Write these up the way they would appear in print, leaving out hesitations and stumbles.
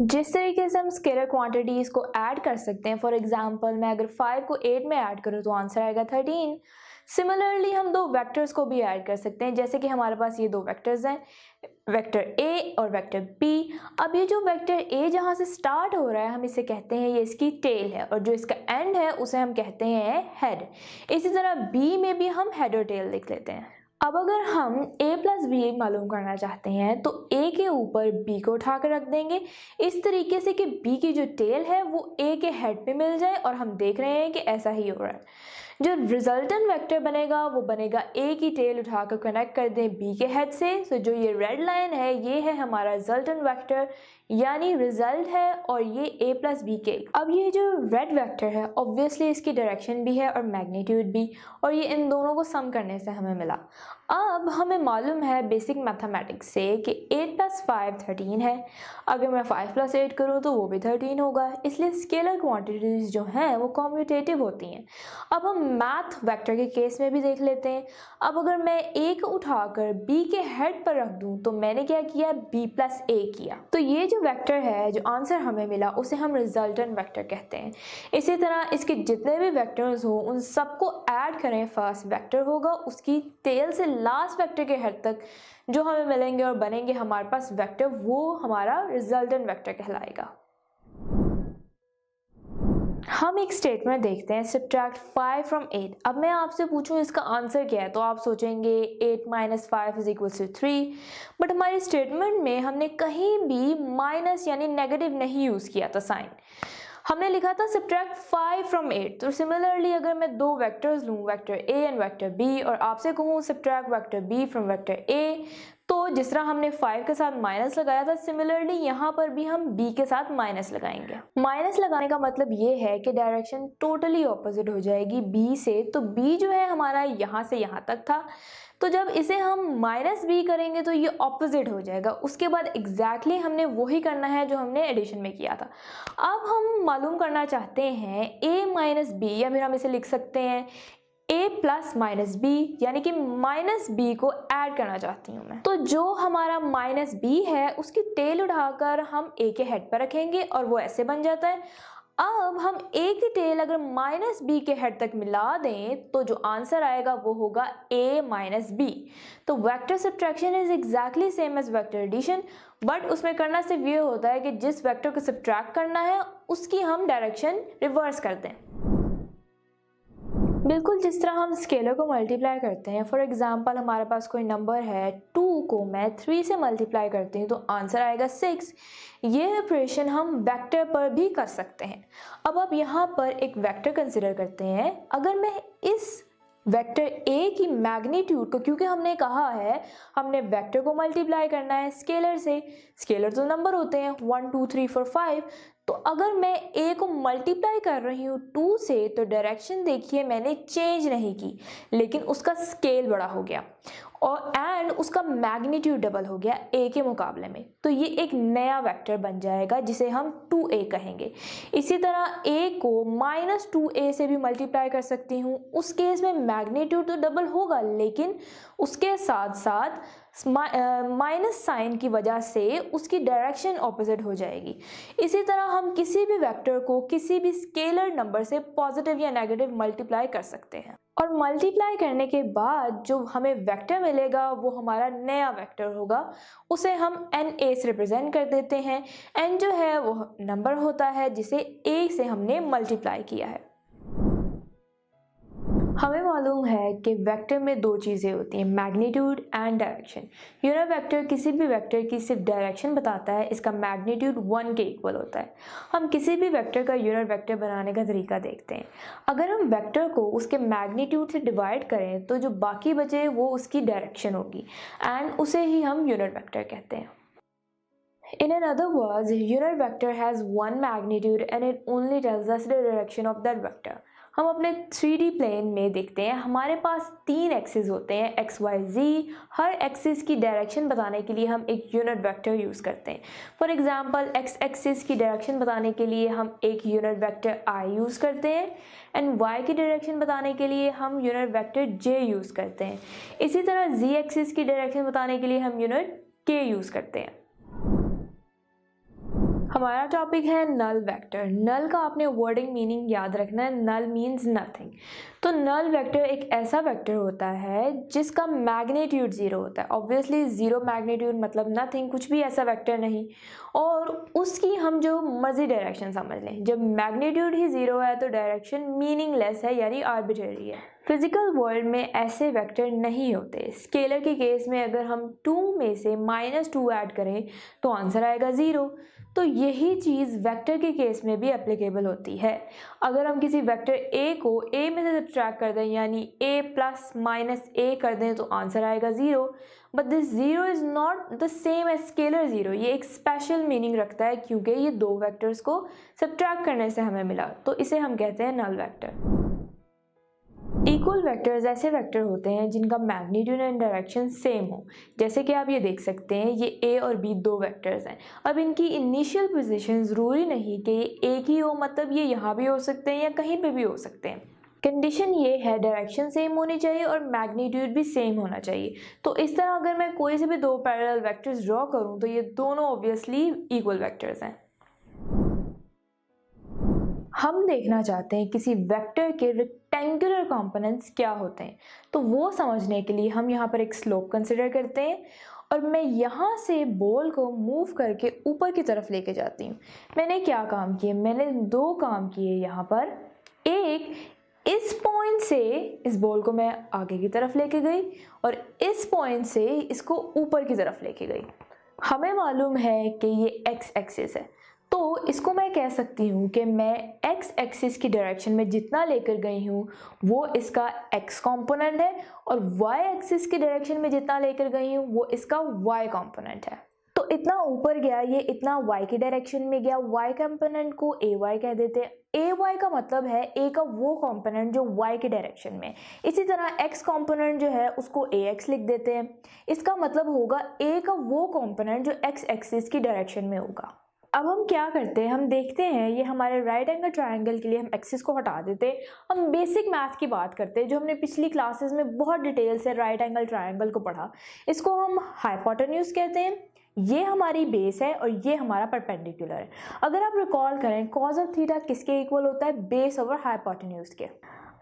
जिस तरीके से हम स्केलर क्वांटिटीज को ऐड कर सकते हैं, फॉर एग्जांपल मैं अगर 5 को 8 में ऐड करूँ तो आंसर आएगा 13। सिमिलरली हम दो वेक्टर्स को भी ऐड कर सकते हैं, जैसे कि हमारे पास ये दो वेक्टर्स हैं, वेक्टर ए और वेक्टर बी। अब ये जो वेक्टर ए जहाँ से स्टार्ट हो रहा है हम इसे कहते हैं ये इसकी टेल है, और जो इसका एंड है उसे हम कहते हैं हेड। इसी तरह बी में भी हम हेड और टेल लिख लेते हैं। अब अगर हम a प्लस बी मालूम करना चाहते हैं तो a के ऊपर b को उठा कर रख देंगे इस तरीके से कि b की जो टेल है वो a के हेड पे मिल जाए, और हम देख रहे हैं कि ऐसा ही हो रहा है। जो रिजल्टेंट वेक्टर बनेगा वो बनेगा a की टेल उठाकर कनेक्ट कर दें b के हेड से। तो जो ये रेड लाइन है ये है हमारा रिजल्टेंट वेक्टर, यानी रिजल्ट है, और ये a प्लस बी के। अब ये जो रेड वेक्टर है ऑब्वियसली इसकी डायरेक्शन भी है और मैग्नीट्यूड भी, और ये इन दोनों को सम करने से हमें मिला। अब हमें मालूम है बेसिक मैथमेटिक्स से कि 8 प्लस 5 13 है। अगर मैं 5 प्लस 8 करूँ तो वो भी 13 होगा, इसलिए स्केलर क्वांटिटीज जो हैं वो कॉम्यूटेटिव होती हैं। अब हम मैथ वेक्टर के केस में भी देख लेते हैं। अब अगर मैं a को उठाकर b के हेड पर रख दूं तो मैंने क्या किया, b प्लस a किया। तो ये जो वेक्टर है, जो आंसर हमें मिला उसे हम रिजल्टेंट वेक्टर कहते हैं। इसी तरह इसके जितने भी वेक्टर्स हो उन सबको ऐड करें, फर्स्ट वेक्टर होगा उसकी टेल से लास्ट वेक्टर के हेड तक जो हमें मिलेंगे और बनेंगे हमारे पास वेक्टर, वो हमारा रिजल्टेंट वेक्टर कहलाएगा। हम एक स्टेटमेंट देखते हैं, सब्ट्रैक्ट 5 फ्रॉम 8। अब मैं आपसे पूछूं इसका आंसर क्या है तो आप सोचेंगे 8 minus 5 is equal to 3, but हमारी स्टेटमेंट में हमने कहीं भी माइनस यानी नेगेटिव नहीं यूज़ किया था साइन। हमने लिखा था सब्ट्रैक्ट 5 फ्रॉम 8। तो सिमिलरली अगर मैं दो वेक्टर्स लूँ, vector a and vector b, और आपसे कहूँ subtract vector b from vector a, तो जिस तरह हमने 5 के साथ माइनस लगाया था सिमिलरली यहाँ पर भी हम b के साथ माइनस लगाएंगे। माइनस लगाने का मतलब ये है कि डायरेक्शन टोटली ऑपोजिट हो जाएगी b से। तो b जो है हमारा यहाँ से यहाँ तक था, तो जब इसे हम माइनस बी करेंगे तो ये ऑपोजिट हो जाएगा। उसके बाद एग्जैक्टली हमने वही करना है जो हमने एडिशन में किया था। अब हम मालूम करना चाहते हैं a माइनस बी, या फिर हम इसे लिख सकते हैं a प्लस माइनस बी, यानी कि माइनस बी को ऐड करना चाहती हूँ मैं। तो जो हमारा माइनस बी है उसकी टेल उठाकर हम a के हेड पर रखेंगे और वो ऐसे बन जाता है। अब हम a की टेल अगर माइनस बी के हेड तक मिला दें तो जो आंसर आएगा वो होगा a माइनस बी। तो vector subtraction is exactly same as vector addition, but उसमें करना सिर्फ ये होता है कि जिस वेक्टर को सब्ट्रैक्ट करना है उसकी हम डायरेक्शन रिवर्स कर दें। बिल्कुल जिस तरह हम स्केलर को मल्टीप्लाई करते हैं, फॉर एग्जांपल हमारे पास कोई नंबर है, 2 को मैं 3 से मल्टीप्लाई करती हूँ तो आंसर आएगा 6। ये ऑपरेशन हम वेक्टर पर भी कर सकते हैं। अब आप यहाँ पर एक वेक्टर कंसिडर करते हैं। अगर मैं इस वेक्टर a की मैग्नीट्यूड को, क्योंकि हमने कहा है हमने वेक्टर को मल्टीप्लाई करना है स्केलर से, स्केलर तो नंबर होते हैं 1 2 3 4 5, तो अगर मैं a को मल्टीप्लाई कर रही हूँ 2 से तो डायरेक्शन देखिए मैंने चेंज नहीं की, लेकिन उसका स्केल बड़ा हो गया और एंड उसका मैग्नीट्यूड डबल हो गया a के मुकाबले में। तो ये एक नया वेक्टर बन जाएगा जिसे हम 2a कहेंगे। इसी तरह a को माइनस 2a से भी मल्टीप्लाई कर सकती हूँ। उस केस में मैग्नीट्यूड तो डबल होगा, लेकिन उसके साथ साथ माइनस साइन की वजह से उसकी डायरेक्शन ऑपोजिट हो जाएगी। इसी तरह हम किसी भी वेक्टर को किसी भी स्केलर नंबर से पॉजिटिव या नेगेटिव मल्टीप्लाई कर सकते हैं, और मल्टीप्लाई करने के बाद जो हमें वेक्टर मिलेगा वो हमारा नया वेक्टर होगा। उसे हम na से रिप्रेजेंट कर देते हैं। n जो है वो नंबर होता है जिसे a से हमने मल्टीप्लाई किया है। हमें मालूम है कि वेक्टर में दो चीज़ें होती हैं, magnitude and direction. Unit vector किसी भी वेक्टर की सिर्फ डायरेक्शन बताता है, इसका मैग्नीट्यूड 1 के इक्वल होता है। हम किसी भी वेक्टर का यूनिट वेक्टर बनाने का तरीका देखते हैं। अगर हम वेक्टर को उसके मैग्नीट्यूड से डिवाइड करें तो जो बाकी बचे वो उसकी डायरेक्शन होगी, एंड उसे ही हम यूनिट वेक्टर कहते हैं। In other words, unit vector has one magnitude and it only tells us the direction of that vector. हम अपने 3D प्लेन में देखते हैं हमारे पास 3 एक्सिस होते हैं x, y, z। हर एक्सिस की डायरेक्शन बताने के लिए हम एक यूनिट वेक्टर यूज़ करते हैं। फॉर एग्जांपल x एक्सिस की डायरेक्शन बताने के लिए हम एक यूनिट वेक्टर i यूज़ करते हैं, एंड y की डायरेक्शन बताने के लिए हम यूनिट वेक्टर j यूज़ करते हैं। इसी तरह z एक्सिस की डायरेक्शन बताने के लिए हम यूनिट k यूज़ करते हैं। हमारा टॉपिक है नल वेक्टर। नल का आपने वर्डिंग मीनिंग याद रखना है, नल मीन्स नथिंग। तो नल वेक्टर एक ऐसा वेक्टर होता है जिसका मैग्नीट्यूड ज़ीरो होता है। ऑब्वियसली ज़ीरो मैग्नीट्यूड मतलब नथिंग, कुछ भी ऐसा वेक्टर नहीं, और उसकी हम जो मर्जी डायरेक्शन समझ लें। जब मैग्नीट्यूड ही ज़ीरो है तो डायरेक्शन मीनिंगलेस है, यानी आर्बिट्रेरी है। फिजिकल वर्ल्ड में ऐसे वेक्टर नहीं होते। स्केलर के केस में अगर हम 2 में से -2 ऐड करें तो आंसर आएगा 0। तो यही चीज़ वेक्टर के केस में भी एप्लीकेबल होती है। अगर हम किसी वेक्टर a को a में से सब्ट्रैक्ट कर दें, यानी a प्लस माइनस a कर दें, तो आंसर आएगा 0। But this 0 is not the same as scalar 0। ये एक स्पेशल मीनिंग रखता है क्योंकि ये दो वेक्टर्स को सब्ट्रैक्ट करने से हमें मिला, तो इसे हम कहते हैं नल वेक्टर। इक्वल वेक्टर्स ऐसे वेक्टर होते हैं जिनका मैग्नीट्यूड एंड डायरेक्शन सेम हो। जैसे कि आप ये देख सकते हैं, ये a और b दो वेक्टर्स हैं। अब इनकी इनिशियल पोजीशन ज़रूरी नहीं कि ये एक ही हो, मतलब ये यहाँ भी हो सकते हैं या कहीं पे भी हो सकते हैं। कंडीशन ये है डायरेक्शन सेम होनी चाहिए और मैग्नीट्यूड भी सेम होना चाहिए। तो इस तरह अगर मैं कोई से भी दो पैरेलल वेक्टर्स ड्रॉ करूँ तो ये दोनों ऑब्वियसली इक्वल वेक्टर्स हैं। हम देखना चाहते हैं किसी वेक्टर के रेक्टेंगुलर कंपोनेंट्स क्या होते हैं, तो वो समझने के लिए हम यहाँ पर एक स्लोप कंसिडर करते हैं और मैं यहाँ से बॉल को मूव करके ऊपर की तरफ लेके जाती हूँ। मैंने क्या काम किए? मैंने दो काम किए यहाँ पर। एक, इस पॉइंट से इस बॉल को मैं आगे की तरफ लेके गई और इस पॉइंट से इसको ऊपर की तरफ लेके गई। हमें मालूम है कि ये एक्स एक्सिस है, तो इसको मैं कह सकती हूँ कि मैं एक्स एक्सिस की डायरेक्शन में जितना लेकर गई हूँ वो इसका एक्स कंपोनेंट है, और वाई एक्सिस की डायरेक्शन में जितना लेकर गई हूँ वो इसका वाई कंपोनेंट है। तो इतना ऊपर गया, ये इतना y की डायरेक्शन में गया। y कंपोनेंट को ए वाई कह देते हैं। ए वाई का मतलब है a का वो कंपोनेंट जो y की डायरेक्शन में। इसी तरह x कंपोनेंट जो है उसको ए एक्स लिख देते हैं। इसका मतलब होगा a का वो कंपोनेंट जो x एक्सिस की डायरेक्शन में होगा। अब हम क्या करते हैं, हम देखते हैं ये हमारे राइट एंगल ट्रायंगल के लिए हम एक्सिस को हटा देते हैं। हम बेसिक मैथ की बात करते हैं जो हमने पिछली क्लासेस में बहुत डिटेल से राइट एंगल ट्रायंगल को पढ़ा। इसको हम हाइपोटेन्यूज कहते हैं। ये हमारी बेस है और ये हमारा परपेंडिकुलर है। अगर आप रिकॉल करें, कॉज ऑफ थीटा किसके इक्वल होता है? बेस ओवर हाइपोटेन्यूज के।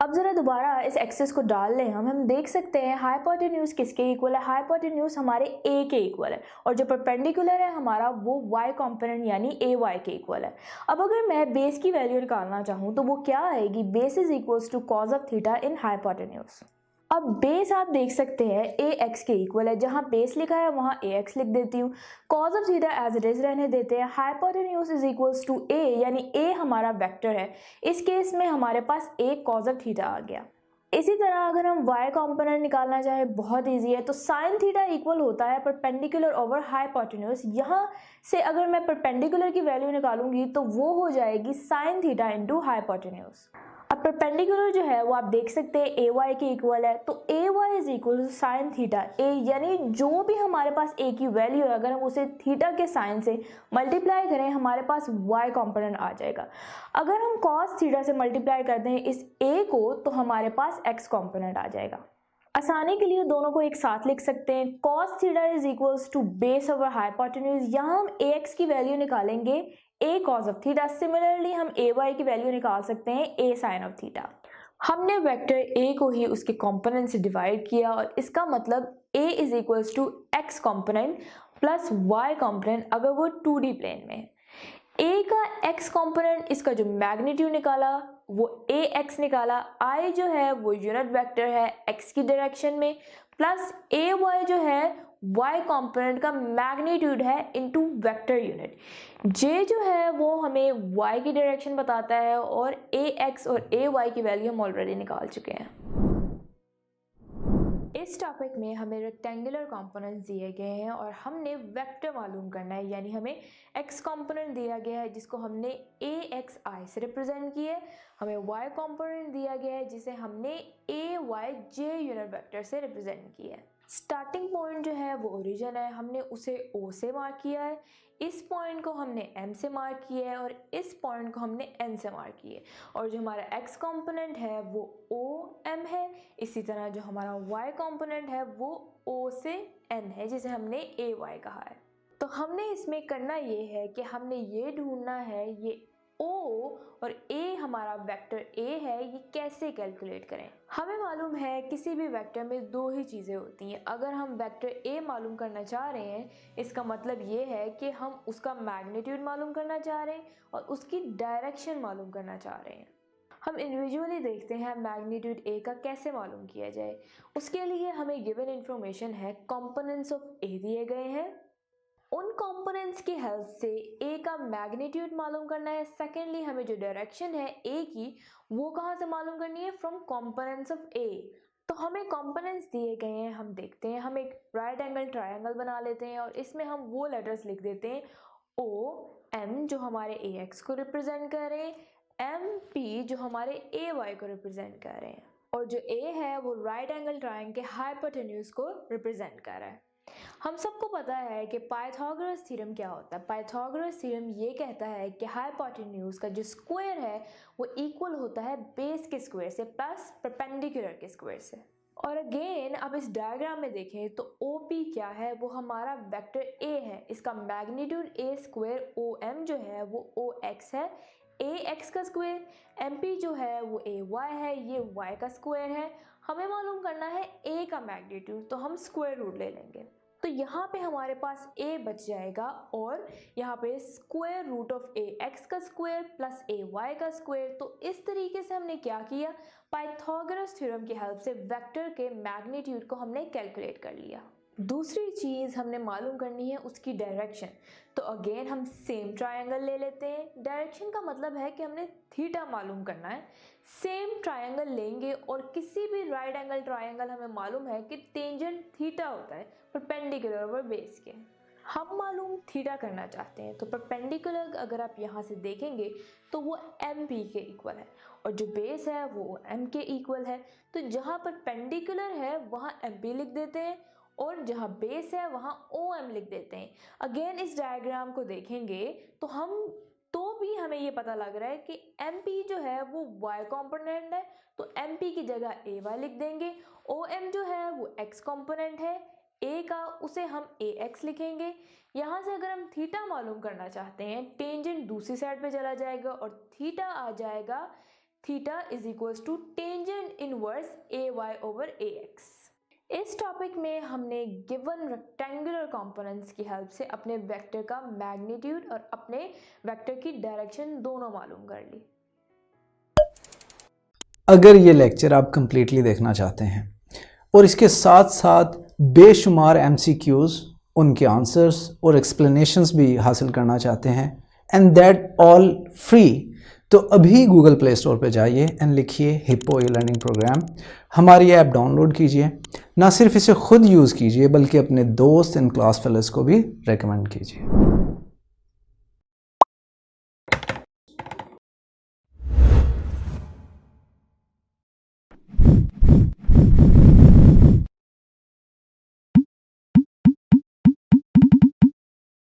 अब जरा दोबारा इस एक्सिस को डाल लें, हम देख सकते हैं हाइपोटेन्यूज किसके इक्वल है? हाइपोटेन्यूज हमारे a के इक्वल है, और जो परपेंडिकुलर है हमारा वो y कंपोनेंट यानी ए वाई के इक्वल है। अब अगर मैं बेस की वैल्यू निकालना चाहूँ तो वो क्या आएगी? Base is equals to cos of theta in hypotenuse. अब बेस आप देख सकते हैं ए एक्स के इक्वल है, जहां बेस लिखा है वहां ए एक्स लिख देती हूँ। Cos of theta as it is रहने देते हैं। Hypotenuse is equals to A, यानी ए हमारा वेक्टर है। इस केस में हमारे पास ए कॉज ऑफ थीटा आ गया। इसी तरह अगर हम y कंपोनेंट निकालना चाहे, बहुत इजी है। तो साइन थीटा इक्वल होता है परपेंडिकुलर ओवर हाइपोटेन्यूज। यहाँ से अगर मैं परपेंडिकुलर की वैल्यू निकालूंगी तो वो हो जाएगी साइन थीटा इंटू हाइपोटेन्यूज। अब परपेंडिकुलर जो है वो आप देख सकते हैं ए वाई के इक्वल है, तो A Y is equal to sine theta A, यानी जो भी हमारे पास ए की वैल्यू है अगर हम उसे थीटा के साइन से मल्टीप्लाई करें हमारे पास वाई कंपोनेंट आ जाएगा। अगर हम कॉस थीटा से मल्टीप्लाई कर दें इस ए को तो हमारे पास एक्स कंपोनेंट आ जाएगा। आसानी के लिए दोनों को एक साथ लिख सकते हैं। cos theta is equals to base over hypotenuse. यहाँ हम ए एक्स की वैल्यू निकालेंगे a cos of theta. Similarly हम ए वाई की वैल्यू निकाल सकते हैं a sin ऑफ थीटा। हमने वेक्टर a को ही उसके कंपोनेंट से डिवाइड किया और इसका मतलब a is equals to X component plus y component अगर वो 2D प्लेन में है। a का x कंपोनेंट, इसका जो मैग्नीट्यूड निकाला वो ax निकाला। i जो है वो यूनिट वेक्टर है x की डायरेक्शन में, प्लस ay जो है y कंपोनेंट का मैग्नीट्यूड है इनटू वेक्टर यूनिट। j जो है वो हमें y की डायरेक्शन बताता है और ax और ay की वैल्यू हम ऑलरेडी निकाल चुके हैं। इस टॉपिक में हमें रेक्टेंगुलर कंपोनेंट्स दिए गए हैं और हमने वेक्टर मालूम करना है, यानी हमें x कंपोनेंट दिया गया है जिसको हमने axi से रिप्रेजेंट किया है। हमें y कंपोनेंट दिया गया है जिसे हमने ayj यूनिट वेक्टर से रिप्रेजेंट किया है। स्टार्टिंग पॉइंट जो है वो ओरिजिन है, हमने उसे o से मार्क किया है। इस पॉइंट को हमने m से मार्क किया है और इस पॉइंट को हमने n से मार्क किया है। और जो हमारा x कंपोनेंट है वो OM है। इसी तरह जो हमारा y कंपोनेंट है वो O से N है जिसे हमने AY कहा है। तो हमने इसमें करना ये है कि हमने ये ढूंढना है ये O और A हमारा वेक्टर A है, ये कैसे कैलकुलेट करें। हमें मालूम है किसी भी वेक्टर में दो ही चीज़ें होती हैं। अगर हम वेक्टर A मालूम करना चाह रहे हैं, इसका मतलब ये है कि हम उसका मैग्नीट्यूड मालूम करना चाह रहे हैं और उसकी डायरेक्शन मालूम करना चाह रहे हैं। हम इंडिविजुअली देखते हैं मैग्नीट्यूड A का कैसे मालूम किया जाए। उसके लिए हमें गिवन इन्फॉर्मेशन है, कंपोनेंट्स ऑफ A दिए गए हैं, उन कंपोनेंट्स की हेल्प से A का मैग्नीट्यूड मालूम करना है। सेकेंडली हमें जो डायरेक्शन है A की वो कहाँ से मालूम करनी है, फ्रॉम कंपोनेंट्स ऑफ A। तो हमें कंपोनेंट्स दिए गए हैं, हम देखते हैं, हम एक राइट एंगल ट्रायंगल बना लेते हैं और इसमें हम वो लेटर्स लिख देते हैं O M जो हमारे AX को रिप्रेजेंट कर रहे हैं, MP जो हमारे AY को रिप्रेजेंट कर रहे हैं, और जो A है वो राइट एंगल ट्रायंगल के हाइपोटेन्यूज को रिप्रेजेंट कर रहा है। हम सबको पता है कि पाइथागोरस थ्योरम क्या होता है। पाइथागोरस थ्योरम ये कहता है कि हाइपोटेन्यूज का जो स्क्वायर है वो इक्वल होता है बेस के स्क्वायर से प्लस परपेंडिकुलर के स्क्वायर से। और अगेन अब इस डायग्राम में देखें तो OP क्या है, वो हमारा वेक्टर A है, इसका मैग्नीट्यूड A स्क्वायर, OM जो है वो OX है, AX का स्क्वायर, MP जो है वो AY है, ये Y का स्क्वायर है। हमें मालूम करना है A का मैग्नीट्यूड, तो हम स्क्वायर रूट ले लेंगे। तो यहाँ पे हमारे पास A बच जाएगा और यहाँ पे स्क्वायर रूट ऑफ AX का स्क्वायर प्लस AY का स्क्वायर। तो इस तरीके से हमने क्या किया, पाइथागोरस थ्योरम की हेल्प से वेक्टर के मैग्नीट्यूड को हमने कैलकुलेट कर लिया। दूसरी चीज़ हमने मालूम करनी है उसकी डायरेक्शन। तो अगेन हम सेम ट्रायंगल ले लेते हैं। डायरेक्शन का मतलब है कि हमने थीटा मालूम करना है। सेम ट्रायंगल लेंगे और किसी भी राइट एंगल ट्रायंगल हमें मालूम है कि टेंजेंट थीटा होता है परपेंडिकुलर ओवर बेस के। हम मालूम थीटा करना चाहते हैं, तो परपेंडिकुलर अगर आप यहाँ से देखेंगे तो वो MP के इक्वल है और जो बेस है वो M के इक्वल है। तो जहाँ परपेंडिकुलर है वहाँ MP लिख देते हैं और जहाँ बेस है वहाँ OM लिख देते हैं। अगेन इस डायग्राम को देखेंगे तो भी हमें ये पता लग रहा है कि MP जो है वो Y कंपोनेंट है, तो MP की जगह AY लिख देंगे। OM जो है वो X कंपोनेंट है, A का उसे हम AX लिखेंगे। यहाँ से अगर हम थीटा मालूम करना चाहते हैं, टेंजेंट दूसरी साइड पे चला जाएगा और थीटा आ जाएगा, theta is equals to tangent inverse AY over AX। इस टॉपिक में हमने गिवन रेक्टेंगुलर कंपोनेंट्स की हेल्प से अपने वेक्टर का मैग्नीट्यूड और अपने वेक्टर की डायरेक्शन दोनों मालूम कर ली। अगर ये लेक्चर आप कंप्लीटली देखना चाहते हैं और इसके साथ साथ बेशुमार MCQs, उनके आंसर्स और एक्सप्लेनेशंस भी हासिल करना चाहते हैं, एंड दैट ऑल फ्री, तो अभी गूगल प्ले स्टोर पे जाइए एंड लिखिए हिप्पो ई-लर्निंग प्रोग्राम। हमारी ऐप डाउनलोड कीजिए, ना सिर्फ इसे खुद यूज़ कीजिए बल्कि अपने दोस्त एंड क्लास फेलोज़ को भी रेकमेंड कीजिए।